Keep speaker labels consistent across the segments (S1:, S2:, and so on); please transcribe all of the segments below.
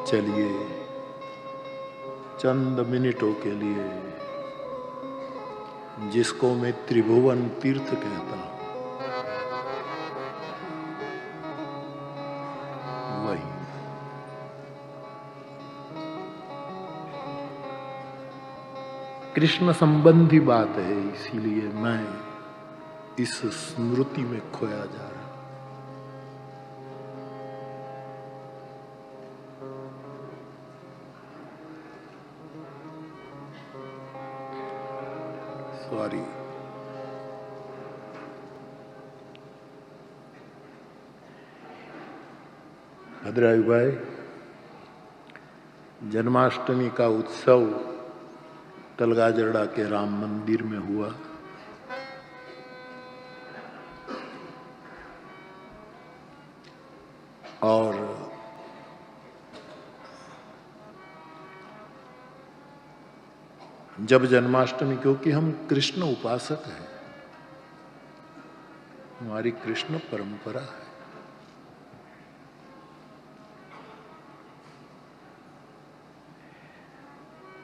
S1: चलिए चंद मिनटों के लिए जिसको मैं त्रिभुवन तीर्थ कहता हूं, वही कृष्ण संबंधी बात है। इसीलिए मैं इस स्मृति में खोया जा रहा। सॉरी। भद्रायु भाई, जन्माष्टमी का उत्सव तलगाजरड़ा के राम मंदिर में हुआ। और जब जन्माष्टमी, क्योंकि हम कृष्ण उपासक हैं, हमारी कृष्ण परंपरा है,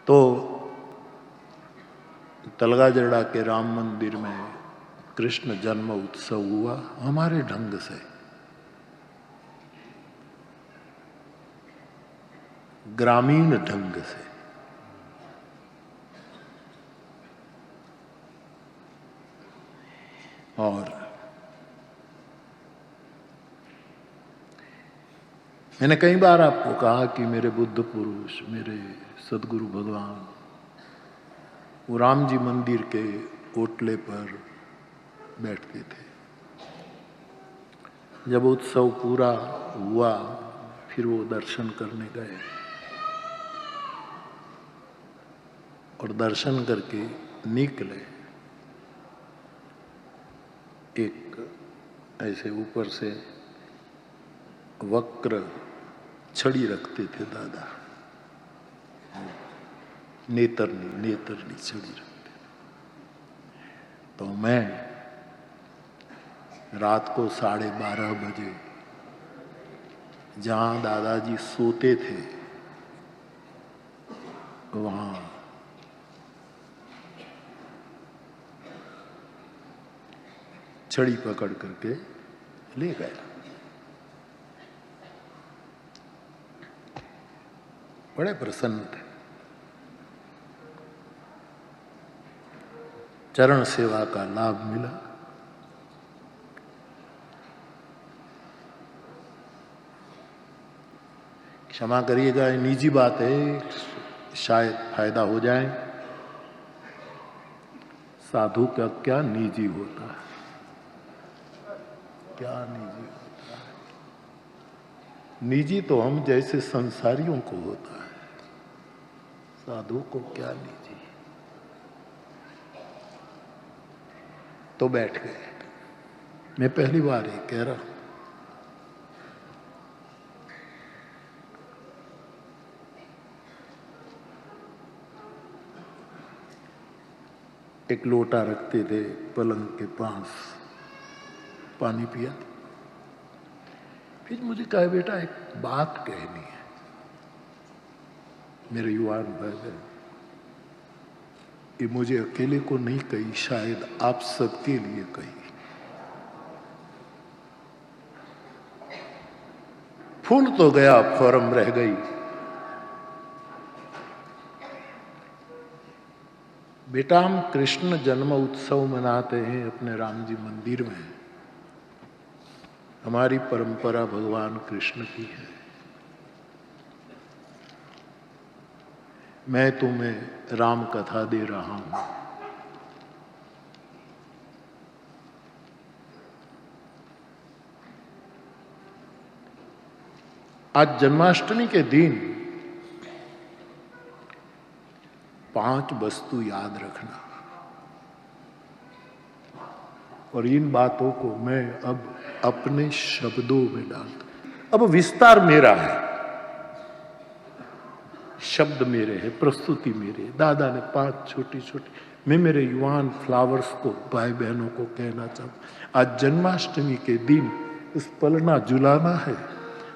S1: तो तलगाजरड़ा के राम मंदिर में कृष्ण जन्म उत्सव हुआ हमारे ढंग से, ग्रामीण ढंग से। और मैंने कई बार आपको कहा कि मेरे बुद्ध पुरुष, मेरे सदगुरु भगवान, वो राम जी मंदिर के ओटले पर बैठते थे। जब उत्सव पूरा हुआ फिर वो दर्शन करने गए और दर्शन करके निकले। एक ऐसे ऊपर से वक्र छड़ी रखते थे दादा, नेत्रनी छड़ी रखते थे। तो मैं रात को 12:30 बजे जहां दादाजी सोते थे वहां छड़ी पकड़ करके ले गया। बड़े प्रसन्न थे। चरण सेवा का लाभ मिला। क्षमा करिएगा, ये निजी बात है, शायद फायदा हो जाए। साधु का क्या निजी होता है, क्या निजी होता है? निजी तो हम जैसे संसारियों को होता है, साधु को क्या निजी। तो बैठ गए। मैं पहली बार ही कह रहा हूं, एक लोटा रखते थे पलंग के पास, पानी पिया। फिर मुझे कहा, बेटा एक बात कहनी है मेरे युवान भाई, ये मुझे अकेले को नहीं कही, शायद आप सबके लिए कही। फूल तो गया, फॉर्म रह गई। बेटा, हम कृष्ण जन्म उत्सव मनाते हैं अपने राम जी मंदिर में। हमारी परंपरा भगवान कृष्ण की है। मैं तुम्हें राम कथा दे रहा हूं। आज जन्माष्टमी के दिन 5 वस्तु याद रखना, और इन बातों को मैं अब अपने शब्दों में डालता। अब विस्तार मेरा है, शब्द मेरे हैं, प्रस्तुति मेरे। दादा ने 5 छोटी छोटी, मैं मेरे युवान फ्लावर्स को, भाई बहनों को कहना चाहूँ, आज जन्माष्टमी के दिन इस पलना झुलाना है,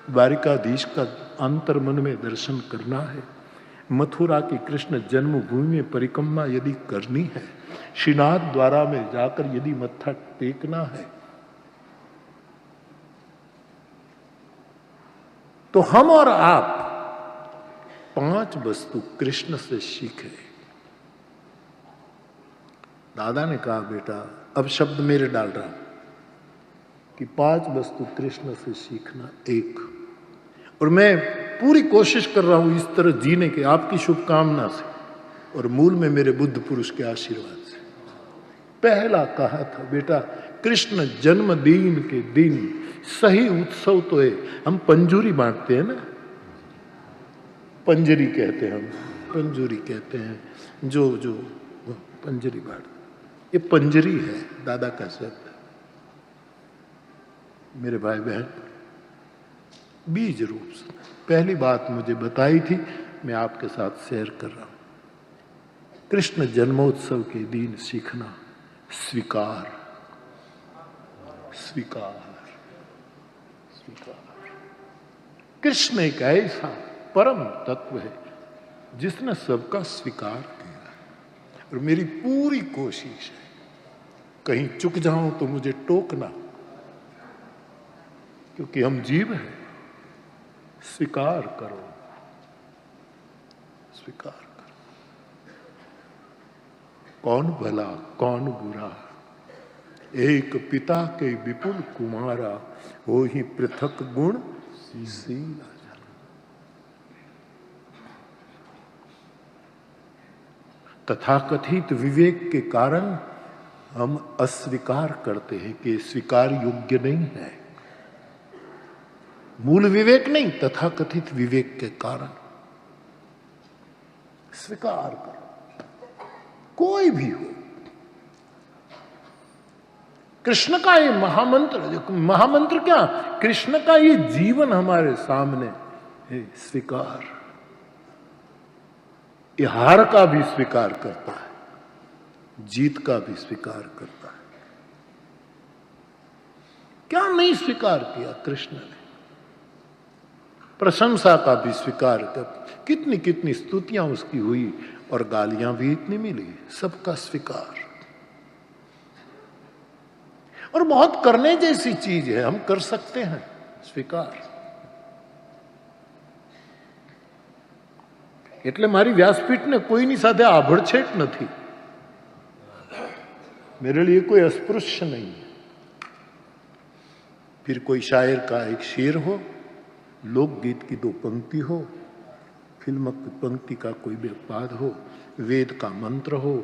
S1: द्वारिकाधीश का अंतर मन में दर्शन करना है, मथुरा की कृष्ण जन्मभूमि में परिक्रमा यदि करनी है, श्रीनाथ द्वारा में जाकर यदि मत्था टेकना है, तो हम और आप 5 वस्तु कृष्ण से सीखे। दादा ने कहा, बेटा अब शब्द मेरे डाल रहा हूं कि 5 वस्तु कृष्ण से सीखना। 1, और मैं पूरी कोशिश कर रहा हूं इस तरह जीने के, आपकी शुभकामना से और मूल में मेरे बुद्ध पुरुष के आशीर्वाद से। पहला कहा था, बेटा कृष्ण जन्मदिन के दिन सही उत्सव तो है, हम पंजूरी बांटते हैं ना, पंजरी कहते हैं, हम पंजूरी कहते हैं, जो पंजरी बांट, ये पंजरी है दादा का शब्द। मेरे भाई बहन, बीज रूप से पहली बात मुझे बताई थी, मैं आपके साथ शेयर कर रहा हूं। कृष्ण जन्मोत्सव के दिन सीखना, स्वीकार स्वीकार स्वीकार। कृष्ण एक ऐसा परम तत्व है जिसने सबका स्वीकार किया, और मेरी पूरी कोशिश है कहीं चुक जाऊं तो मुझे टोकना, क्योंकि हम जीव हैं। स्वीकार करो, स्वीकार करो। कौन भला कौन बुरा, एक पिता के विपुल कुमारा, हो ही पृथक गुण सीला। तथाकथित विवेक के कारण हम अस्वीकार करते हैं कि स्वीकार योग्य नहीं है। मूल विवेक नहीं, तथाकथित विवेक के कारण स्वीकार करो, कोई भी हो। कृष्ण का ये महामंत्र, महामंत्र क्या, कृष्ण का ये जीवन हमारे सामने है। स्वीकार, ये हार का भी स्वीकार करता है, जीत का भी स्वीकार करता है। क्या नहीं स्वीकार किया कृष्ण ने? प्रशंसा का भी स्वीकार कर, कितनी कितनी स्तुतियां उसकी हुई और गालियां भी इतनी मिली, सबका स्वीकार। और बहुत करने जैसी चीज है, हम कर सकते हैं स्वीकार। એટલે મારી વ્યાસપીઠને કોઈની સાથે આભડછેટ નથી, मेरे लिए कोई अस्पृश्य नहीं है। फिर कोई शायर का एक शेर हो, लोकगीत की 2 पंक्ति हो, फिल्म की पंक्ति का कोई पाद हो, वेद का मंत्र हो,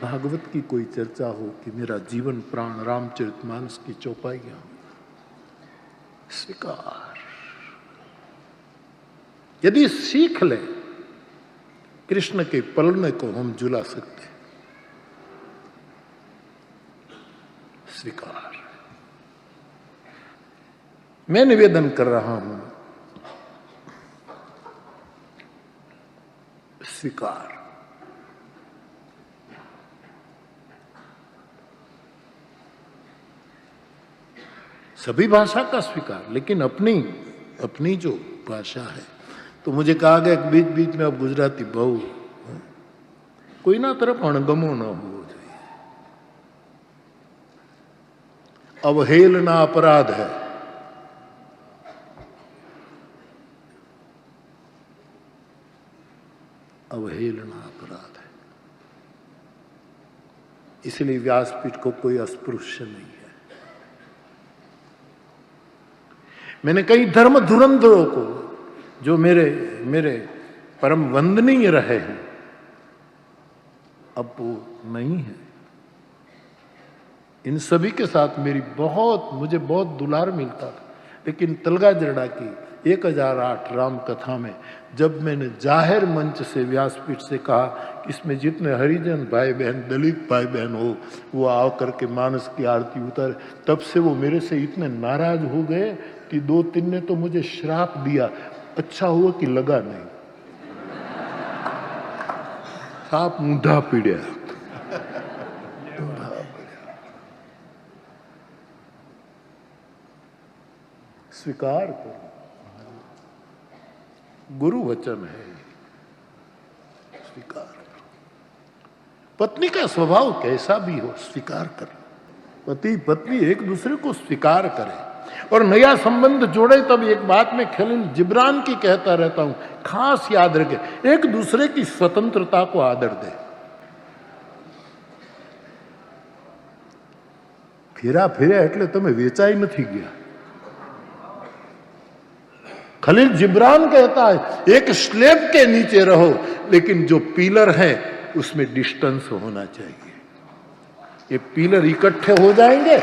S1: भागवत की कोई चर्चा हो, कि मेरा जीवन प्राण रामचरितमानस की चौपाइयां हो। स्वीकार, यदि सीख ले, कृष्ण के पलने को हम झुला सकते हैं। स्वीकार। मैं निवेदन कर रहा हूं, स्वीकार। सभी भाषा का स्वीकार, लेकिन अपनी जो भाषा है। तो मुझे कहा गया बीच बीच में अब गुजराती बहु कोई ना तरफ अणगमो न हो जाए, अवहेलना अपराध है। अवहेलना अपराध है, इसलिए व्यासपीठ को कोई अस्पृश्य नहीं है। मैंने कई धर्म धुरंधरों को, जो मेरे परम वंदनीय रहे हैं, अब वो नहीं है। इन सभी के साथ मुझे बहुत दुलार मिलता था, लेकिन तलगा जरड़ा की 1008 राम कथा में जब मैंने जाहिर मंच से व्यासपीठ से कहा कि इसमें जितने हरिजन भाई बहन, दलित भाई बहन हो, वो आओ करके मानस की आरती उतारे, तब से वो मेरे से इतने नाराज हो गए कि 2-3 ने तो मुझे श्राप दिया। अच्छा हुआ कि लगा नहीं, साप ऊंधा पीड़िया। स्वीकार करो, गुरु वचन है, स्वीकार करो। पत्नी का स्वभाव कैसा भी हो, स्वीकार करो। पति पत्नी एक दूसरे को स्वीकार करें और नया संबंध जोड़े। तब एक बात मैं खलील जिब्रान की कहता रहता हूं, खास याद रखे, एक दूसरे की स्वतंत्रता को आदर दे। फेरा फेर्या એટલે તમે વેચાઈ નથી ગયા। खलील जिब्रान कहता है, एक स्लेब के नीचे रहो, लेकिन जो पिलर है उसमें डिस्टेंस होना चाहिए। ये पिलर इकट्ठे हो जाएंगे,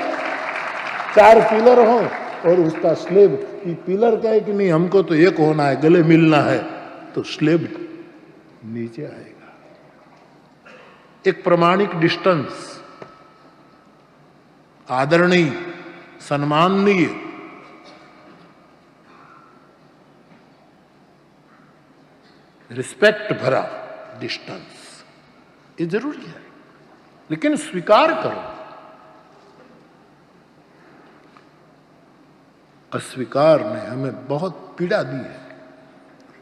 S1: 4 पिलर हो और उसका स्लेब की पिलर कहे कि नहीं हमको तो एक होना है, गले मिलना है, तो स्लेब नीचे आएगा। एक प्रमाणिक डिस्टेंस, आदरणीय, सम्माननीय, रिस्पेक्ट भरा डिस्टेंस, ये जरूरी है। लेकिन स्वीकार करो। अस्वीकार ने हमें बहुत पीड़ा दी है।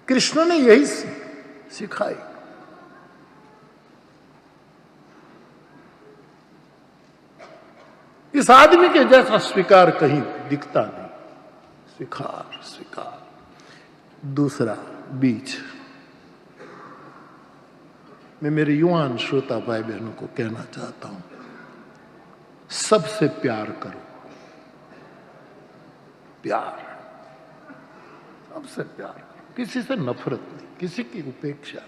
S1: कृष्ण ने यही सिखाई। इस आदमी के जैसा स्वीकार कहीं दिखता नहीं। स्वीकार स्वीकार। दूसरा बीच, मैं मेरे युवान श्रोता भाई बहनों को कहना चाहता हूं, सबसे प्यार करो। प्यार, सबसे प्यार करो, किसी से नफरत नहीं, किसी की उपेक्षा।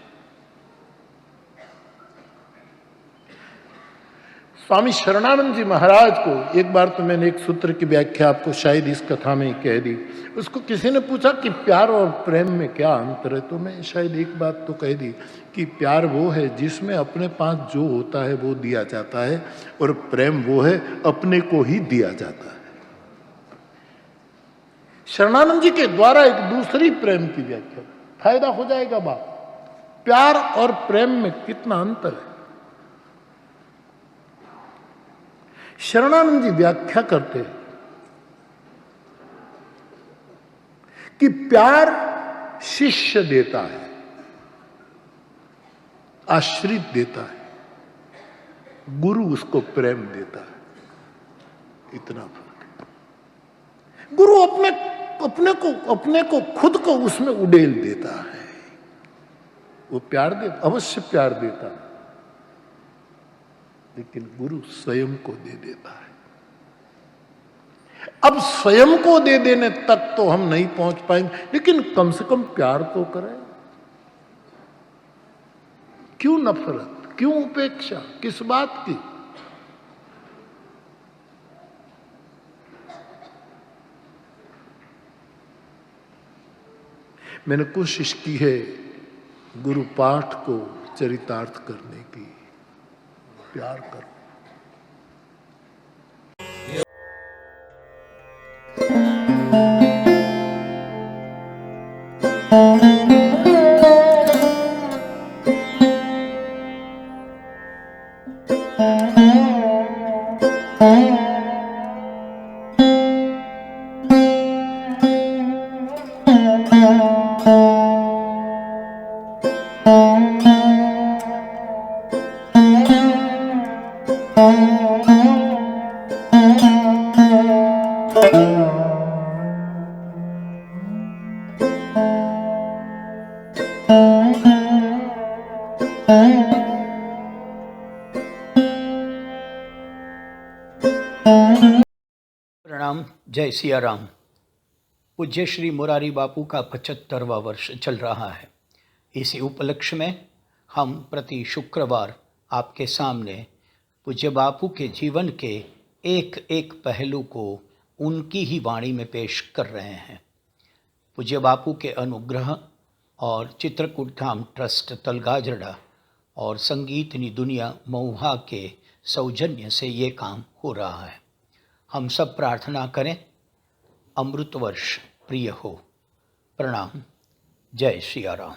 S1: स्वामी शरणानंद जी महाराज को एक बार तो मैंने एक सूत्र की व्याख्या आपको शायद इस कथा में ही कह दी। उसको किसी ने पूछा कि प्यार और प्रेम में क्या अंतर है, तो मैं शायद एक बात तो कह दी कि प्यार वो है जिसमें अपने पास जो होता है वो दिया जाता है, और प्रेम वो है अपने को ही दिया जाता है। शरणानंद जी के द्वारा एक दूसरी प्रेम की व्याख्या, फायदा हो जाएगा बात। प्यार और प्रेम में कितना अंतर है। शरणानंद जी व्याख्या करते हैं कि प्यार शिष्य देता है, आश्रित देता है, गुरु उसको प्रेम देता है। इतना फर्क है। गुरु अपने को खुद को उसमें उड़ेल देता है। वो प्यार दे, अवश्य प्यार देता है, लेकिन गुरु स्वयं को दे देता है। अब स्वयं को दे देने तक तो हम नहीं पहुंच पाएंगे, लेकिन कम से कम प्यार तो करें। क्यों नफरत, क्यों उपेक्षा, किस बात की? मैंने कोशिश की है गुरु पाठ को चरितार्थ करने की। प्यार करो।
S2: प्रणाम। जय सिया राम। पूज्य श्री मुरारी बापू का 75वां वर्ष चल रहा है। इसी उपलक्ष्य में हम प्रति शुक्रवार आपके सामने पूज्य बापू के जीवन के एक एक पहलू को उनकी ही वाणी में पेश कर रहे हैं। पूज्य बापू के अनुग्रह और चित्रकूट धाम ट्रस्ट तलगाजड़ा और संगीतनी दुनिया महुआ के सौजन्य से ये काम हो रहा है। हम सब प्रार्थना करें अमृत वर्ष प्रिय हो। प्रणाम। जय सिया राम।